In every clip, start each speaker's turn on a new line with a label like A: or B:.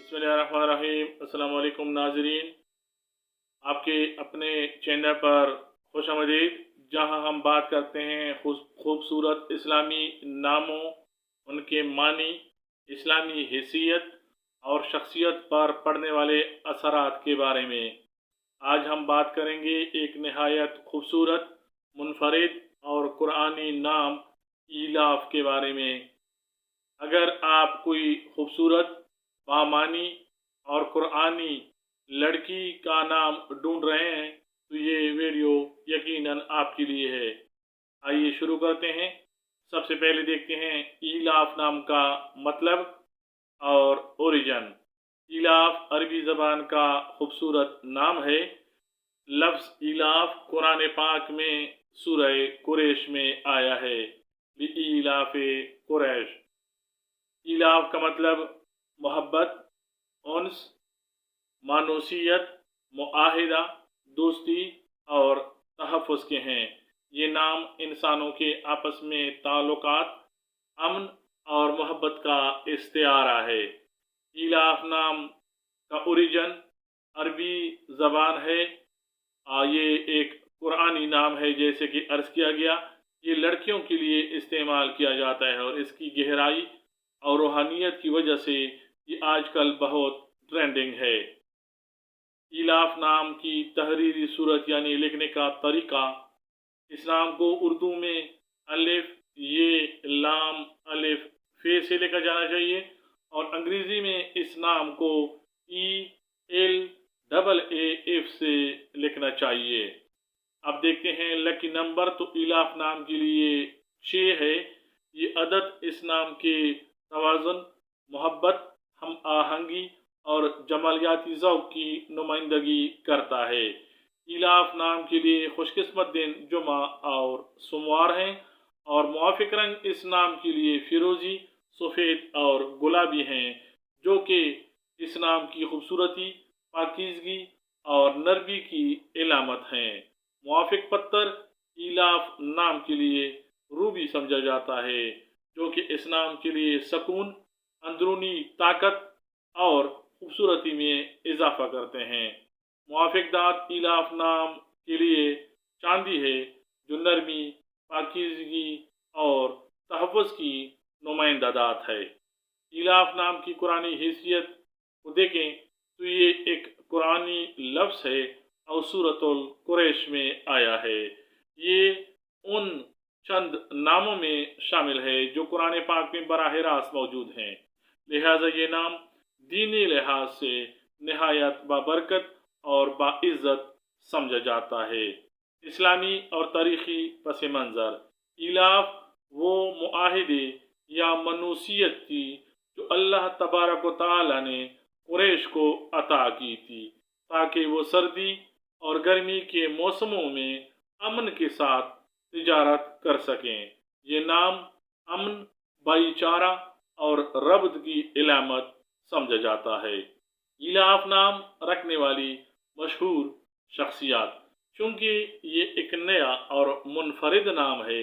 A: बिस्मिल्लाहिर्रहमानिर्रहीम। अस्सलाम वालेकुम नाज़रीन, आपके अपने चैनल पर खुश आमदीद, जहाँ हम बात करते हैं खूबसूरत इस्लामी नामों, उनके मानी, इस्लामी हैसियत और शख्सियत पर पड़ने वाले असरात के बारे में। आज हम बात करेंगे एक नहायत खूबसूरत, मुनफरिद और कुरानी नाम ईलाफ के बारे में। अगर आप कोई खूबसूरत, बामानी और कुरानी लड़की का नाम ढूंढ रहे हैं तो ये वीडियो यकीनन आपके लिए है। आइए शुरू करते हैं। सबसे पहले देखते हैं ईलाफ नाम का मतलब और ओरिजिन। ईलाफ अरबी ज़बान का खूबसूरत नाम है। लफ्ज़ ईलाफ कुरान पाक में सूरह कुरैश में आया है। लिईलाफ़े कुरैश। ईलाफ का मतलब मोहब्बत, उन्स, मानूसियत, मुआहिदा, दोस्ती और तहफ़्फ़ुज़ के हैं। ये नाम इंसानों के आपस में ताल्लुकात, अमन और मोहब्बत का इस्तिआरा है। ईलाफ नाम का ओरिजिन अरबी ज़बान है। ये एक कुरानी नाम है, जैसे कि अर्ज़ किया गया। ये लड़कियों के लिए इस्तेमाल किया जाता है और इसकी गहराई और रूहानियत की वजह से ये आजकल बहुत ट्रेंडिंग है। ईलाफ नाम की तहरीरी सूरत यानी लिखने का तरीका। इस नाम को उर्दू में अलिफ, ये, लाम, अलिफ, फे से लिखा जाना चाहिए और अंग्रेज़ी में इस नाम को ELAAF से लिखना चाहिए। अब देखते हैं लकी नंबर। तो ईलाफ नाम के लिए 6 है। ये अदद इस नाम के तवाज़ुन, मोहब्बत, हम आहंगी और जमालियाती ज़ौक़ की नुमाइंदगी करता है। ईलाफ नाम के लिए खुशकिस्मत दिन जुमा और सोमवार हैं और मुआफ़िक रंग इस नाम के लिए फ़िरोज़ी, सफ़ेद और गुलाबी हैं, जो कि इस नाम की खूबसूरती, पाकीज़गी और नरमी की इलामत हैं। मुआफ़िक पत्थर ईलाफ नाम के लिए रूबी समझा जाता है, जो कि इस नाम के लिए सकून, अंदरूनी ताकत और खूबसूरती में इजाफा करते हैं। मुआफ़िक दात ईलाफ नाम के लिए चांदी है, जो नरमी, पाकीज़गी और तहफ़्फ़ुज़ की नुमाइंदा दात है। ईलाफ नाम की कुरानी हैसियत को देखें तो ये एक कुरानी लफ्ज़ है और सूरतुल कुरैश में आया है। ये उन चंद नामों में शामिल है जो कुरान पाक में बराह रास्त मौजूद हैं। लिहाजा ये नाम दीनी लिहाज से नहायत बाबरकत और बाइज़्ज़त समझा जाता है। इस्लामी और तारीख़ी पस मंज़र। ईलाफ वो मुआहिदे या मनूसियत थी जो अल्लाह तबारक व तआला ने कुरैश को अता की थी, ताकि वो सर्दी और गर्मी के मौसमों में अमन के साथ तिजारत कर सकें। ये नाम अमन, भाईचारा और रब्त की इलामत समझा जाता है। ईलाफ नाम रखने वाली मशहूर शख्सियात। चूँकि ये एक नया और मुनफरिद नाम है,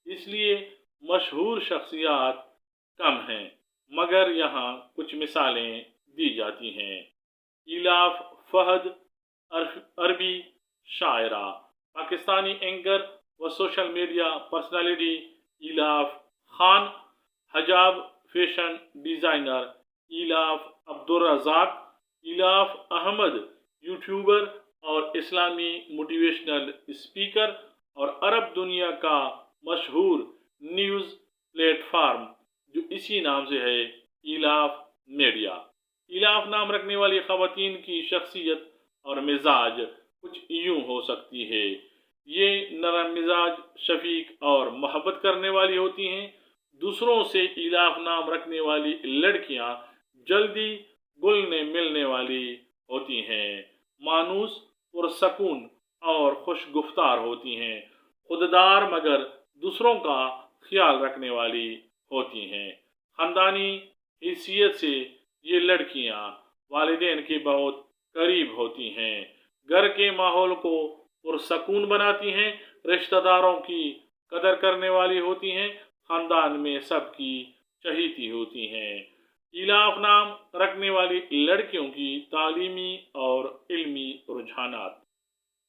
A: इसलिए मशहूर शख्सियात कम हैं, मगर यहाँ कुछ मिसालें दी जाती हैं। ईलाफ फहद, अरबी शायरा। पाकिस्तानी एंकर व social media personality Eelaf Khan. हजाब fashion designer Eelaf Abdurrazzaq. Eelaf Ahmed, YouTuber और इस्लामी मोटिवेशनल स्पीकर और अरब दुनिया का मशहूर न्यूज़ प्लेटफार्म जो इसी नाम से है, ईलाफ मीडिया। ईलाफ नाम रखने वाली ख़वातीन की शख्सियत और मिजाज कुछ यूँ हो सकती है। ये नरम मिजाज, शफीक और मोहब्बत करने वाली होती हैं। दूसरों से ईलाफ नाम रखने वाली लड़कियां जल्दी घुलने मिलने वाली होती हैं, मानूस, पुरसकून और खुशगुफ्तार होती हैं, खुददार मगर दूसरों का ख्याल रखने वाली होती हैं। ख़ानदानी हैसियत से ये लड़कियां वालिदैन के बहुत करीब होती हैं, घर के माहौल को पुरसकून बनाती हैं, रिश्तेदारों की कदर करने वाली होती हैं, ख़ानदान में सबकी चहीती होती हैं। इलाफ नाम रखने वाली लड़कियों की तालीमी और इल्मी रुझानात।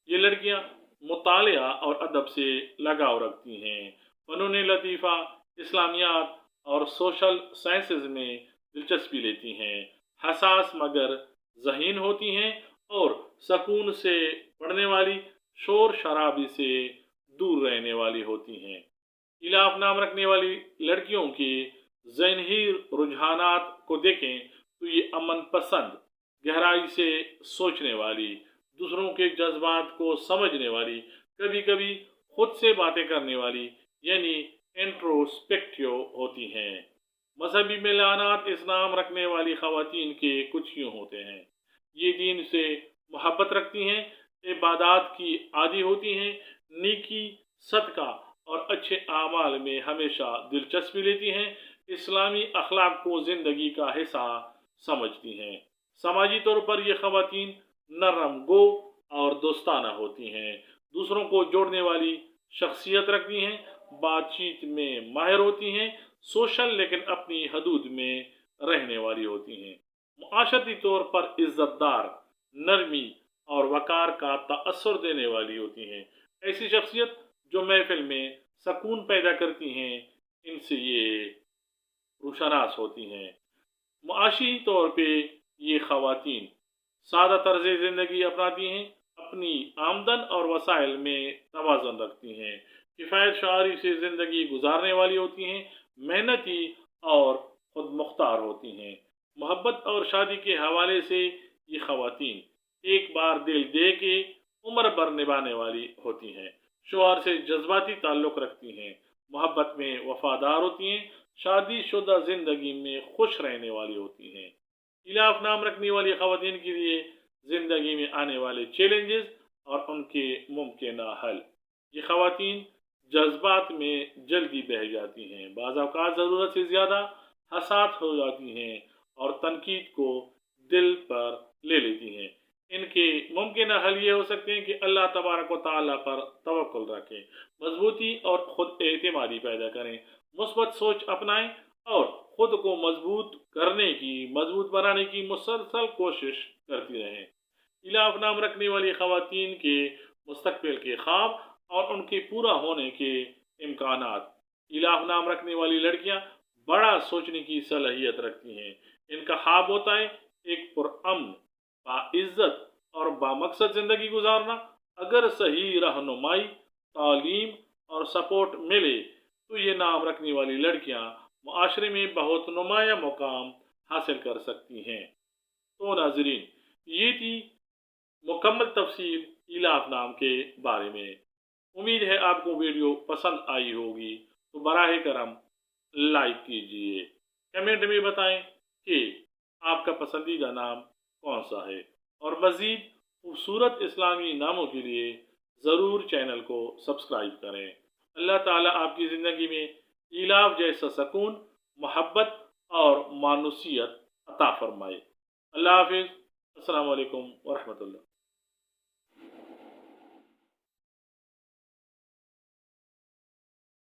A: ये लड़कियां मुतालिया और अदब से लगाव रखती हैं, फ़नून लतीफ़ा, इस्लामियात और सोशल साइंसेज में दिलचस्पी लेती हैं, हसास मगर ज़हीन होती हैं और सकून से पढ़ने वाली, शोर शराबी से दूर रहने वाली होती हैं। इलाफ नाम रखने वाली लड़कियों के ज़हनी रुझानात को देखें तो ये अमन पसंद, गहराई से सोचने वाली, दूसरों के जज्बात को समझने वाली, कभी कभी खुद से बातें करने वाली यानी इंट्रोस्पेक्टिव होती हैं। मजहबी मेलानात इस नाम रखने वाली खवातीन के कुछ यूँ होते हैं। ये दीन से मोहब्बत रखती हैं, इबादत की आदी होती हैं, नेकी, सदका और अच्छे आमाल में हमेशा दिलचस्पी लेती हैं, इस्लामी अखलाक को ज़िंदगी का हिस्सा समझती हैं। समाजी तौर पर ये खवातीन नरम गो और दोस्ताना होती हैं, दूसरों को जोड़ने वाली शख्सियत रखती हैं, बातचीत में माहिर होती हैं, सोशल लेकिन अपनी हदूद में रहने वाली होती हैं, मुआशरती तौर पर इज्जतदार, नरमी और वकार का तासुर देने वाली होती हैं। ऐसी शख्सियत जो महफिल में सकून पैदा करती हैं, इनसे ये रुशनास होती हैं। मुआशी तौर पे ये खवातीन सादा तर्ज ज़िंदगी अपनाती हैं, अपनी आमदन और वसाइल में तवाज़ुन रखती हैं, किफ़ायत शारी से ज़िंदगी गुजारने वाली होती हैं, मेहनती और खुद मुख्तार होती हैं। मोहब्बत और शादी के हवाले से ये खवातीन एक बार दिल दे के उम्र भर निभाने वाली होती हैं, शोहर से जज्बाती ताल्लुक़ रखती हैं, मोहब्बत में वफादार होती हैं, शादीशुदा ज़िंदगी में खुश रहने वाली होती हैं। इलाफ नाम रखने वाली खवातीन के लिए ज़िंदगी में आने वाले चैलेंजेस और उनके मुमकिन हल। ये खवातीन जज्बात में जल्दी बह जाती हैं, बाज़ औक़ात ज़रूरत से ज़्यादा हसास हो जाती हैं और तनकीद को दिल पर ले लेती हैं। इनके मुमकिन हल ये हो सकते हैं कि अल्लाह तबारक व तआला पर तवक्कुल रखें, मजबूती और ख़ुद एतमादी पैदा करें, मुस्बत सोच अपनाएं और खुद को मजबूत बनाने की मुसलसल कोशिश करती रहें। इलाफ नाम रखने वाली खवातीन के मुस्तकबिल के ख्वाब और उनके पूरा होने के इम्कानात। इलाफ नाम रखने वाली लड़कियां बड़ा सोचने की सलाहियत रखती हैं। इनका ख्वाब होता है एक पुरअमन, बाइज्जत और बामकसद ज़िंदगी गुजारना। अगर सही रहनुमाई, तालीम और सपोर्ट मिले तो ये नाम रखने वाली लड़कियां मुआशरे में बहुत नुमाया मुकाम हासिल कर सकती हैं। तो नाज़रीन, ये थी मुकम्मल तफसील इलाफ नाम के बारे में। उम्मीद है आपको वीडियो पसंद आई होगी, तो बराह करम लाइक कीजिए, कमेंट में बताएं कि आपका पसंदीदा नाम कौन सा है और मज़ीद खूबसूरत इस्लामी नामों के लिए ज़रूर चैनल को सब्सक्राइब करें। अल्लाह ताला आपकी ज़िंदगी में इलाफ जैसा सकून, मोहब्बत और मानुसियत अता फरमाए। अल्लाह हाफ़िज़। अस्सलामु अलैकुम व रहमतुल्लाह।